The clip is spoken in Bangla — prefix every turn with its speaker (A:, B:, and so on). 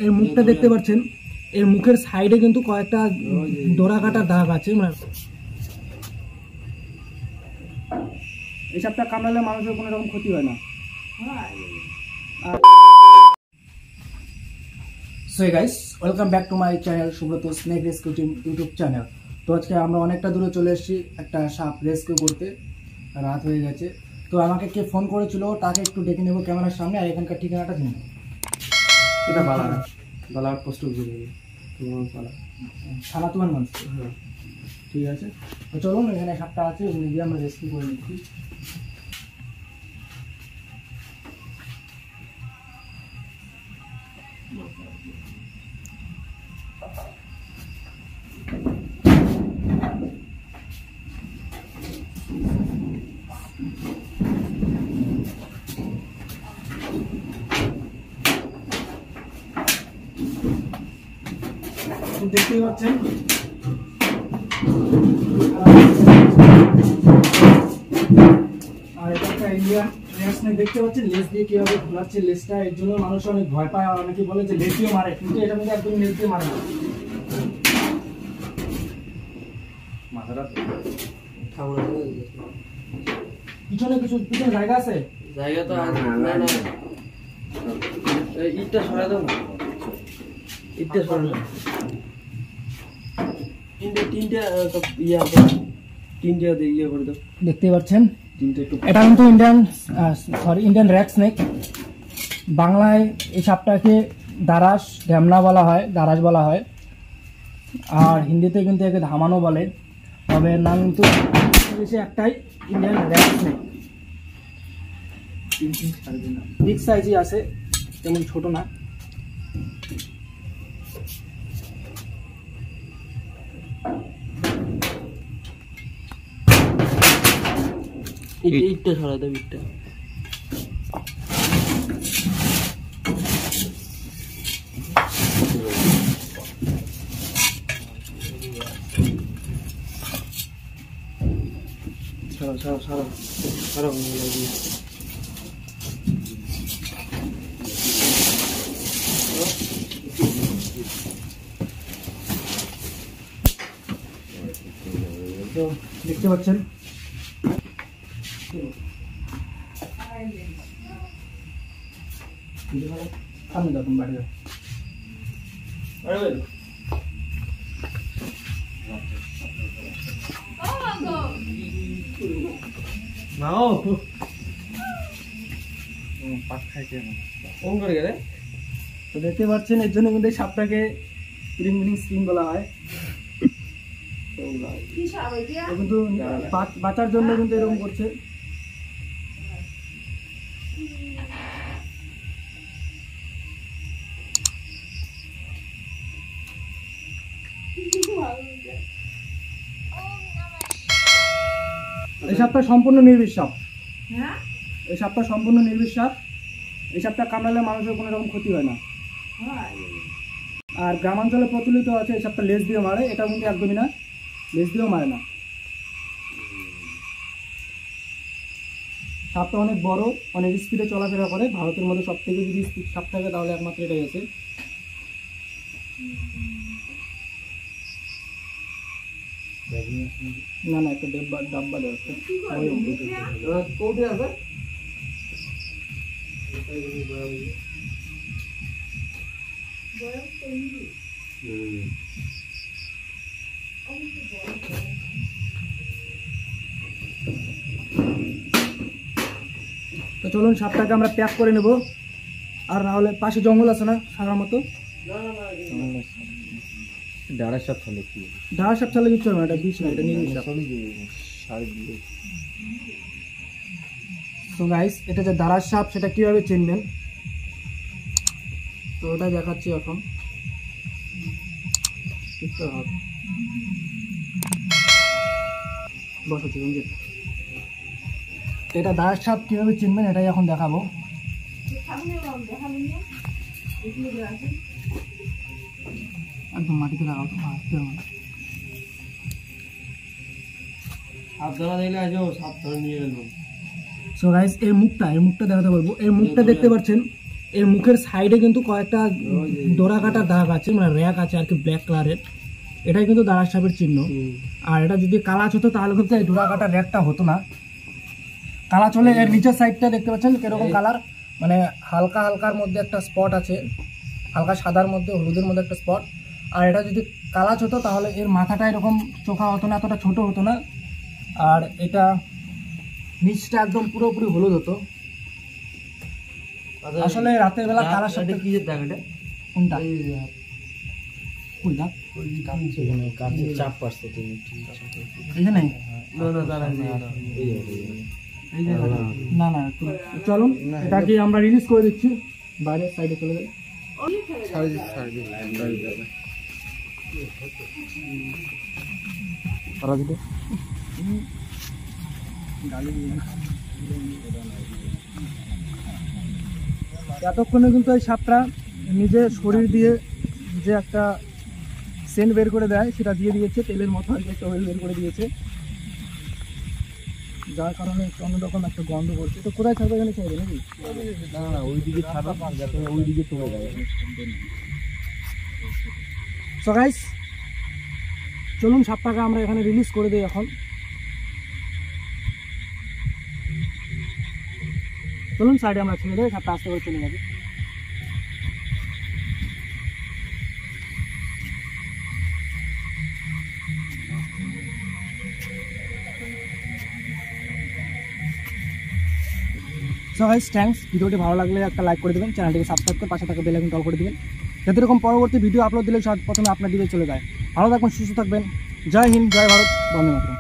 A: এর মুখটা দেখতে পাচ্ছেন, এর মুখের সাইডে কিন্তু কয়েকটা ডোরা কাটা দাগ আছে। মানে এই সাপটা কামড়ালে মানুষের কোনো রকম ক্ষতি হয় না। So guys, welcome back to my channel Subrata snake rescue team YouTube channel. তো আজকে আমরা অনেকটা দূরে চলে এসেছি একটা সাপ রেস্কিউ করতে, রাত হয়ে গেছে। তো আমাকে কে ফোন করেছিল তাকে একটু ডেকে নেবো ক্যামেরার সামনে, আর এখানকার ঠিকানাটা দিন। এটা বালাঘাট পোস্ট থানা তোমার মানুষ। হ্যাঁ ঠিক আছে, তো চলুন এখানে সাপটা আছে, ওখানে গিয়ে আমরা রেস্কিউ করে নিচ্ছি। দেখতেই পাচ্ছেন আর এটা একটা ইন্ডিয়ান রেড স্নেক। দেখতে পাচ্ছেন লেজ দিয়ে কিভাবে ঘোরাচ্ছে লেজটা, এর জন্য মানুষ অনেক ভয় পায়, আর অনেকে বলে যে লেজ দিয়ে মারে, কিন্তু এটা কিন্তু একদম লেজ দিয়ে মারে না। মাথাটা পিছনে পিছনে জায়গা আছে,
B: জায়গা তো না না ইটটা সরাই দাও না, ইটটা সরাই দাও।
A: দেখতে পাচ্ছেন এটা কিন্তু ইন্ডিয়ান রেড স্নেক। বাংলায় এই সাপটাকে দারাস ঢ্যামনা বলা হয়, দারাস বলা হয়, আর হিন্দিতে কিন্তু একে ধামানো বলে। তবে এর নাম কিন্তু একটাই, ইন্ডিয়ান রেড স্নেক। বিগ সাইজই আছে, তেমন ছোট না।
B: ইটটা সরাই দাও, ইটটা সরাও।
A: তো দেখতে পাচ্ছেন সামনে যাবেন, বাড়ি যাবেন। তো দেখতে পাচ্ছেন এর জন্য কিন্তু সাপটাকে স্প্রিং বলা হয়। কিন্তু বাঁচার জন্য কিন্তু এরকম করছে। এই সাপটা সম্পূর্ণ নির্বিষ সাপ। এই সাপটা সম্পূর্ণ নির্বিষ সাপ। এই সাপটা কামড়ালে মানুষের কোনো রকম ক্ষতি হয় না। আর গ্রামাঞ্চলে প্রচলিত আছে এই সাপটা লেজ দিয়ে মারে, এটা কিন্তু একদমই না, লেজ দিয়েও মারে না। সাপটা অনেক বড়, অনেক স্পিডে চলাফেরা করে। ভারতের মধ্যে সব থেকে যদি স্পিড সাপ থাকে তাহলে একমাত্র এটাই আছে। না না, একটা ডাব্বা দেওয়া আছে। তো চলুন সাপটাকে আমরা প্যাক করে নেব। আর না হলে পাশে জঙ্গল আছে না সারার মতো,
B: দাঁড়ার সাপ ছাড়লে কি
A: দাঁড়া সাপ ছাড়লে দিচ্ছে না, এটা বিষ না, এটা নির্বিষ সাপ। তো গাইস, এটা যে দাঁড়ার সাপ সেটা কিভাবে চিনবেন, তো ওটা দেখাচ্ছি এখন। এটা দাঁড়ার সাপ কিভাবে চিনবেন এটাই এখন দেখাবো। একদম মাটিতে লাগাও তো,
B: সাবধানে দিলে আসো, সাবধানে নিয়ে এলো।
A: সো গাইস, এর মুখটা দেখাতে বলবো। এর মুখটা দেখতে পাচ্ছেন, এর মুখের সাইডে কিন্তু কয়েকটা ডোরা কাটা দাগ আছে, মানে র্যাক আছে আর কি ব্ল্যাক কালারের। এটাই কিন্তু দাঁড়ার সাপের চিহ্ন। আর এটা যদি কালাচ হতো তাহলে কিন্তু এই ডোরা কাটা র্যাকটা হতো না। কালাচ হলে এর নিচের সাইডটা দেখতে পাচ্ছেন কিরকম কালার, মানে হালকা হালকার মধ্যে একটা স্পট আছে, হালকা সাদার মধ্যে হলুদের মধ্যে একটা স্পট। আর এটা যদি কালাচ হতো তাহলে এর মাথাটা এরকম চোখা হতো না, এতটা ছোট হতো না। আর এটা নিচটা একদম পুরোপুরি হলুদ হতো। আসলে রাতের বেলা কালার সাথে
B: কি দাগ এটা?
A: কোনটা কোন দাগ?
B: কাছে চাপ পারছে তুমি
A: এখানে
B: না না দাঁড়া
A: না না চলুন এটা কি আমরা রিলিজ করে দিচ্ছি, বাইরের সাইডে চলে যাই। এতক্ষণে কিন্তু এই সাপটা নিজের শরীর দিয়ে যে একটা সেন্ট বের করে দেয় সেটা দিয়ে দিয়েছে, তেলের মতো একটা অয়েল বের করে দিয়েছে, যার কারণে অন্যরকম একটা গন্ধ করছে। তো কোথায় ছাড়বে, এখানে ছাড়বে নাকি?
B: না না ওইদিকে ছাড়া যাতে ওইদিকে চলে যায়।
A: সো গাইস চলুন সাপটাকে আমরা এখানে রিলিজ করে দিই এখন। চলুন সাইডে আমরা ছেড়ে দেয়, সাপটা আস্তে করে চলে যাবে। সো গাইস থ্যাঙ্কস, ভিডিওটি ভালো লাগলে একটা লাইক করে দেবেন, চ্যানেলটিকে সাবস্ক্রাইব করে পাশে থাকা বেল আইকন অল করে দিবেন, যাতে এরকম পরবর্তী ভিডিও আপলোড দিলে প্রথমে আপনার দিকে চলে যায়। ভালো থাকবেন, সুস্থ থাকবেন। জয় হিন্দ, জয় ভারত, বন্দে মাতরম।